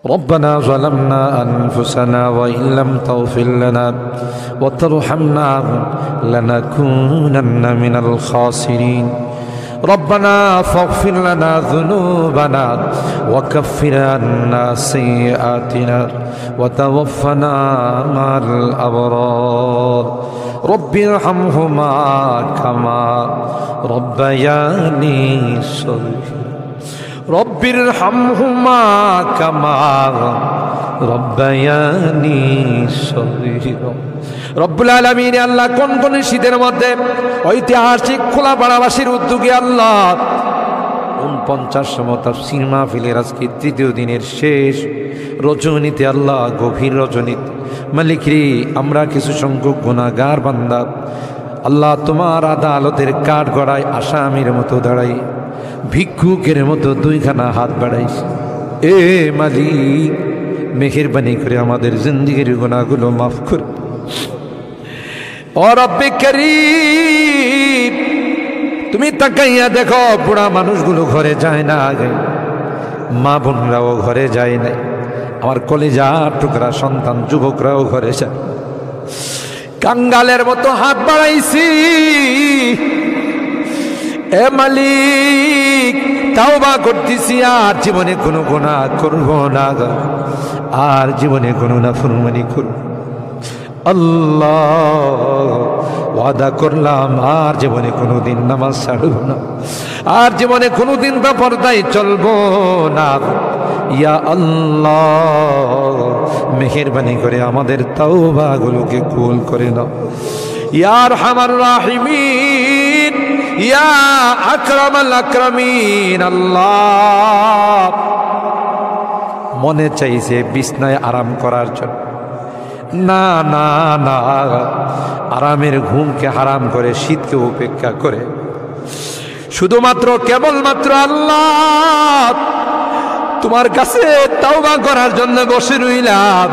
ربنا ظلمنا أنفسنا وإن لم تغفر لنا وترحمنا لنكونن من الخاسرين ربنا فاغفر لنا ذنوبنا وكفر عنا سيئاتنا وتوفنا مع الأبرار رب ارحمهما كما ربياني صغيرا رب ارحمهما كما ربياني صغيرا রব্বুল আলামিন আল্লাহ কোন কোন শীতের মধ্যে ঐতিহাসিক খোলাপাড়াবাসীর উদ্যোগে আল্লাহ 49তম তাফসীর মাহফিলের আজকে তৃতীয় দিনের শেষ রজনীতে আল্লাহ গভীর রজনীতে মালিক রে আমরা কিছু সংখ্যক গুনাহগার বান্দা আল্লাহ তোমার আদালতের কাঠ গড়ায় আসামির মতো দাঁড়াই ভিক্ষুকের মতো দুইখানা হাত বাড়াইছি এ মালিক মেহেরবানি করে আমাদের জিন্দেগির গুনাহগুলো মাফ কর ও রব্বে করিম তুমি তাকাইয়া দেখো বুড়া মানুষগুলো ঘরে যায় না আগে মা বোনরাও ঘরে যায় না আমার কলিজার টুকরা সন্তান যুবকরাও ঘরে যায় কাঙ্গালের মতো হাত বাড়াইছি এ মালিক তাওবা করতেছি আর জীবনে কোনো গুনাহ করব না আর জীবনে কোনো নাফরমানি করব আল্লাহ ওয়াদা করলাম আর জীবনে কোনোদিন নামাজ ছাড়ব না আর জীবনে কোনোদিন বেপরদায় চলবো না ইয়া আল্লাহ মেহেরবানি করে আমাদের তাওবাগুলোকে কবুল করে নাও ইয়া আরহামার রাহিমিন ইয়া আকরামাল আকরামিন আল্লাহ মনে চাইছে বিছনায় আরাম করার জন্য না না না আরামের ঘুমকে হারাম করে শীতকে উপেক্ষা করে শুধুমাত্র কেবলমাত্র আল্লাহ তোমার কাছে তাওবা করার জন্য বসে রইলাম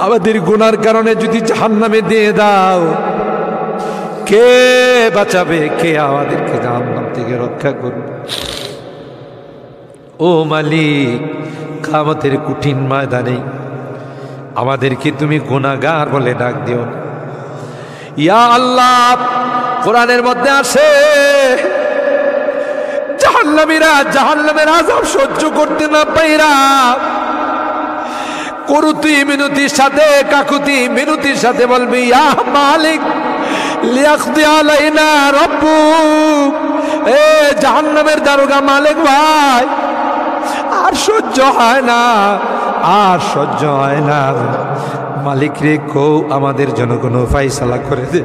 আমাদের গুনার কারণে যদি জাহান্নামে দিয়ে দাও কে বাঁচাবে কে আমাদেরকে জাহান্নাম থেকে রক্ষা করবে ও মালিক কিয়ামতের কঠিন ময়দানে আমাদেরকে তুমি গুনাহগার বলে ডাক দিও না ইয়া আল্লাহ কোরআনের মধ্যে আছে জাহান্নামীরা জাহান্নামের আযাব সহ্য করতে না পাইরা করুতি মিনতির সাথে কাকুতি মিনতির সাথে বলবে ইয়া মালিক লিয়াকদি আলাইনা রাব্বুক এ জাহান্নামের দারোগা মালিক ভাই আর সহ্য হয় না আর সহ্য হয় না মালিক রে কো আমাদের জন্য কোনো ফায়সালা করে দে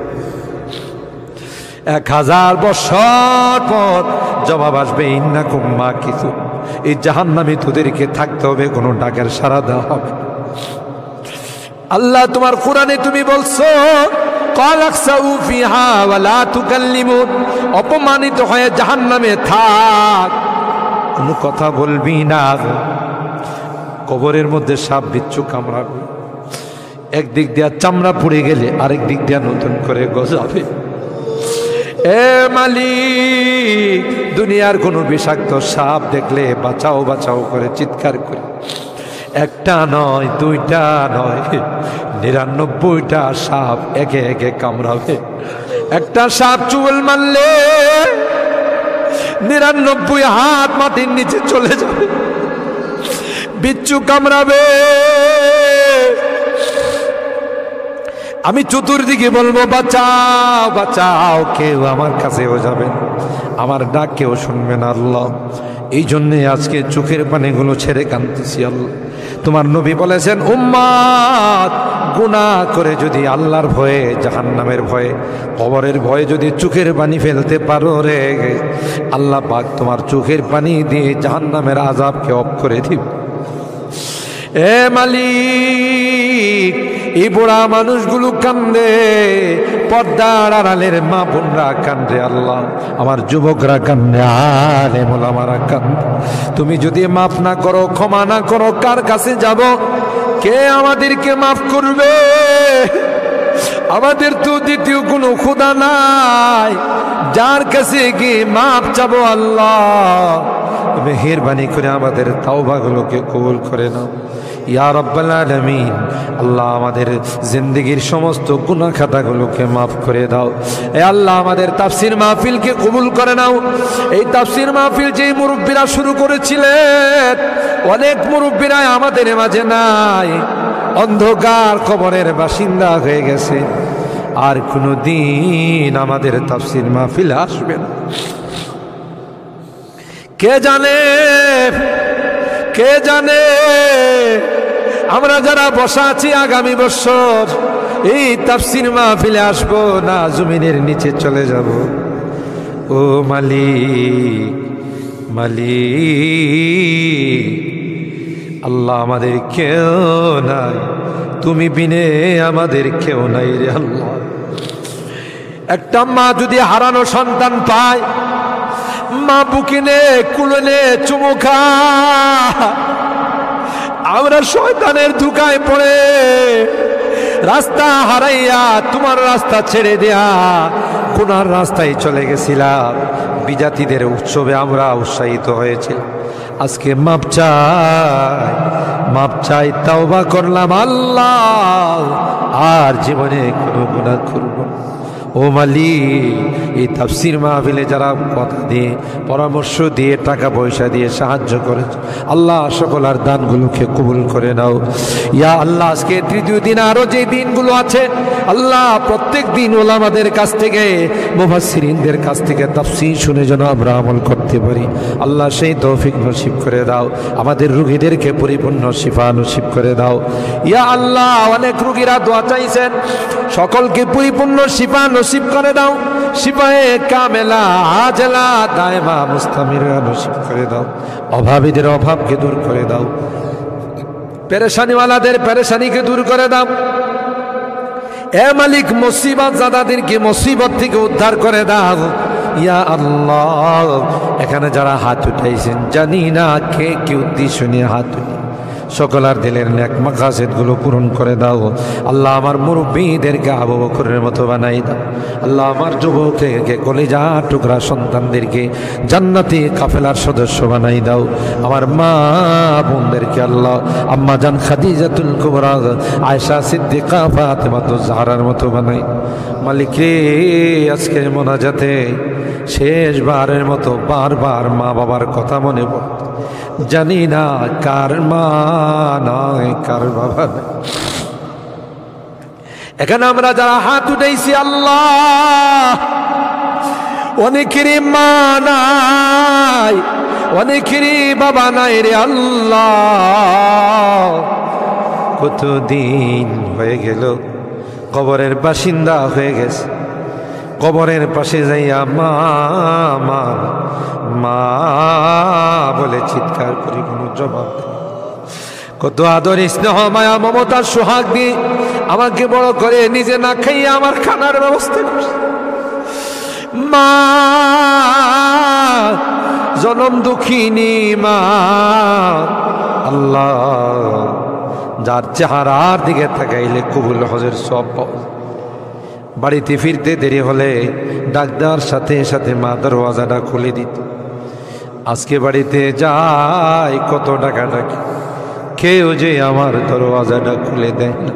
1000 বছর পর জবাব আসবে ইন্নাকুম মাকিসু এই জাহান্নামে তোদেরকে থাকতে হবে কোনো ডাকের সাড়া দেওয়া হবে আল্লাহ তোমার কোরআনে তুমি বলছো কালাকসাউ ফিহা ওয়ালা তুকাল্লিমুন অপমানিত হয়ে জাহান্নামে থাক কোনো কথা বলবি না কবরের মধ্যে সাপ বিচ্ছু কামড়াবে একদিক দিয়া চামড়া পুড়ে গেলে আরেক দিক দিয়া নতুন করে গজাবে এ মালিক দুনিয়ার কোনো বিষাক্ত সাপ দেখলে বাঁচাও বাঁচাও করে চিৎকার করে একটা নয় দুইটা নয় 99টা সাপ একে একে কামড়াবে একটা সাপ চুল মারলে 99 হাত মাটির নিচে চলে যাবে বিচ্ছু কামড়াবে আমি চতুর্দিকে বলবো বাঁচাও বাঁচাও কেউ আমার কাছেও যাবেন আমার ডাক কেউ শুনবে না আল্লাহ এই জন্যে আজকে চোখের পানিগুলো ছেড়ে কাঁদতেছি আল্লাহ তোমার নবী বলেছেন উম্মত গুনাহ করে যদি আল্লাহর ভয়ে জাহান্নামের ভয়ে কবরের ভয়ে যদি চোখের পানি ফেলতে পারো রে আল্লাহ পাক তোমার চোখের পানি দিয়ে জাহান্নামের আযাবকে অফ করে দিবে এ মালিক এই বুড়া মানুষগুলো কান্দে পর্দার আড়ালের মা বোনরা কান্দে আল্লাহ আমার যুবকরা কান্দে আলেম ওলামারা কান্দে তুমি যদি মাফ না করো ক্ষমা না করো কার কাছে যাব কে আমাদেরকে মাফ করবে আমাদের তো দ্বিতীয় কোনো খোদা নাই যার কাছে গিয়ে মাপ চাবো। আল্লাহ মেহেরবানি করে আমাদের তাওবাগুলোকে কবুল করে নাও ইয়া রাব্বাল আলামিন। আল্লাহ আমাদের জিন্দেগির সমস্ত গুনাহ খাতাগুলোকে মাফ করে দাও। এ আল্লাহ আমাদের তাফসীর মাহফিলকে কবুল করে নাও। এই তাফসীর মাহফিল যে মুরব্বীরা শুরু করেছিলেন, অনেক মুরব্বীরা আমাদের মাঝে নাই, অন্ধকার কবরের বাসিন্দা হয়ে গেছে, আর কোনো দিন আমাদের তাফসীর মাহফিল আসবে না। কে জানে, কে জানে আমরা যারা বসা আছি আগামী বছর এই তাফসীর মাহফিলে আসবো না জমিনের নিচে চলে যাব। ও মালিক, মালিক আল্লাহ আমাদের কেউ নাই, তুমি বিনে আমাদের কেউ নাই রে আল্লাহ। একটা মা যদি হারানো সন্তান পায়, মা বুকে নে কুলে নে চুমু খা। আমরা শয়তানের ধোঁকায় পড়ে রাস্তা হারাইয়া তোমার রাস্তা ছেড়ে দেয়া গুনার রাস্তায় চলে গেছিলাম। বিজাতিদের উৎসবে আমরা উৎসাহিত হয়েছি, আজকে মাপ চাই, মাপ চাই, তাওবা করলাম আল্লাহ, আর জীবনে কোনো গুনাহ করব না। ও মালিক, এই তাফসীর মাহফিলে যারা কথা দিয়ে, পরামর্শ দিয়ে, টাকা পয়সা দিয়ে সাহায্য করেছে, আল্লাহ সকলের দানগুলোকে কবুল করে নাও ইয়া আল্লাহ। আজকে তৃতীয় দিন, আরো যে দিনগুলো আছে আল্লাহ, প্রত্যেক দিন ওলামাদের কাছ থেকে, মুফাসসিরিনদের কাছ থেকে তাফসীর শুনে যেন আমরা আমল করতে পারি। আল্লাহ সেই তৌফিক নসিব করে দাও। আমাদের রোগীদেরকে পরিপূর্ণ শিফা নসিব করে দাও ইয়া আল্লাহ। অনেক রোগীরা দোয়া চাইছেন, সকলকে পরিপূর্ণ শিফা নসিব করে দাও। শিফায়ে কামেলা আজলা দায়মা মুস্তামিরা নসিব করে দাও। অভাবীদের অভাবকে দূর করে দাও, পেরেশানিওয়ালাদের পেরেশানিকে দূর করে দাও। এ মালিক, মুসিবত জাদাদেরকে মুসিবত থেকে উদ্ধার করে দাও ইয়া আল্লাহ। এখানে যারা হাত উঠাইছেন, জানি না কে কি উদ্দেশ্য নিয়ে হাত উঠে, সকলের দিলের নেক মাকাসিদগুলো পূরণ করে দাও আল্লাহ। আমার মুরব্বীদেরকে আবু বকরের মতো বানাই দাও আল্লাহ। আমার যুবককে, কলিজা টুকরা সন্তানদেরকে জান্নাতি কাফেলার সদস্য বানাই দাও। আমার মা বোনদেরকে আল্লাহ, আম্মা জান খাদিজাতুল কুবরা, আয়েশা সিদ্দিকা, ফাতেমাতুজ জাহরার মতো বানাই। মালিক রে, আজকের মোনাজাতে শেষবারের মতো বারবার মা বাবার কথা মনে পড়ে, জানি না কার মা নয় কার বাবা নয়। এখানে আমরা যারা হাত উঠাইছি আল্লাহ, অনেকেরই মা নাই, অনেকেরই বাবা নাই রে আল্লাহ। কতদিন হয়ে গেল কবরের বাসিন্দা হয়ে গেছে, কবরের পাশে যাইয়া মা মা মা বলে চিৎকার করি, কোনো জবাব দেয়। কত আদর স্নেহ মায়া মমতার সোহাগ দিয়ে আমাকে বড় করে, নিজে না খাইয়া আমার খানার ব্যবস্থা করছে। মা জনম দুঃখিনী মা আল্লাহ, যার চেহারার দিকে তাকাইলে কবুল হজের সব পাওয়া। বাড়িতে ফিরতে দেরি হলে ডাক্তার সাথে সাথে মা দরওয়াজাটা খুলে দিত। আজকে বাড়িতে যাই কত ডাকাডাকি, কেউ যে আমার দরওয়াজাটা খুলে দেয় না,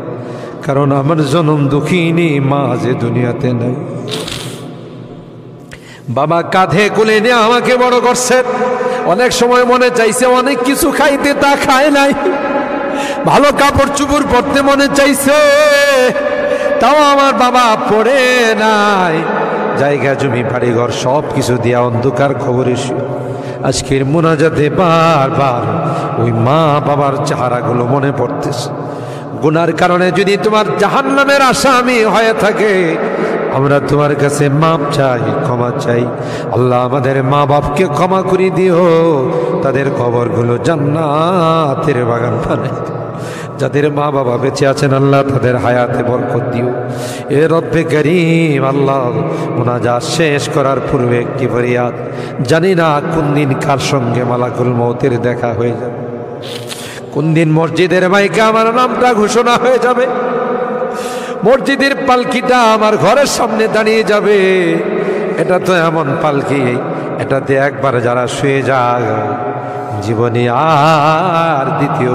কারণ আমার জনম দুঃখিনী মা যে দুনিয়াতে নাই। বাবা কাঁধে কোলে নিয়ে আমাকে বড় করছেন। অনেক সময় মনে চাইছে অনেক কিছু খাইতে, তা খায় নাই। ভালো কাপড় চুপড় পরতে মনে চাইছে, তাও আমার বাবা পড়ে নাই। জায়গা জমি বাড়ি ঘর সব কিছু দিয়া অন্ধকার খবরে আজকের মোনাজাতে বারবার ওই মা বাবার চেহারাগুলো মনে পড়তেছে। গুনার কারণে যদি তোমার জাহান্নামের আসামি হয়ে থাকে, আমরা তোমার কাছে মাপ চাই, ক্ষমা চাই আল্লাহ। আমাদের মা বাপকে ক্ষমা করে দিও, তাদের কবরগুলো জান্নাতের বাগান বানাই। যাদের মা বাবা বেঁচে আছেন আল্লাহ, তাদের হায়াতে বরকত দিও এ রব্বে করিম। আল্লাহ, মুনাজাত শেষ করার পূর্বে একটি ফরিয়াদ, জানি না কোন দিন কার সঙ্গে মালাকুল মউতের দেখা হয়ে যাবে, কোন দিন মসজিদের মাইকে আমার নামটা ঘোষণা হয়ে যাবে। মসজিদের পালকিটা আমার ঘরের সামনে দাঁড়িয়ে যাবে। এটা তো এমন পালকি, এটাতে একবার যারা শুয়ে যায় জীবনে আর দ্বিতীয়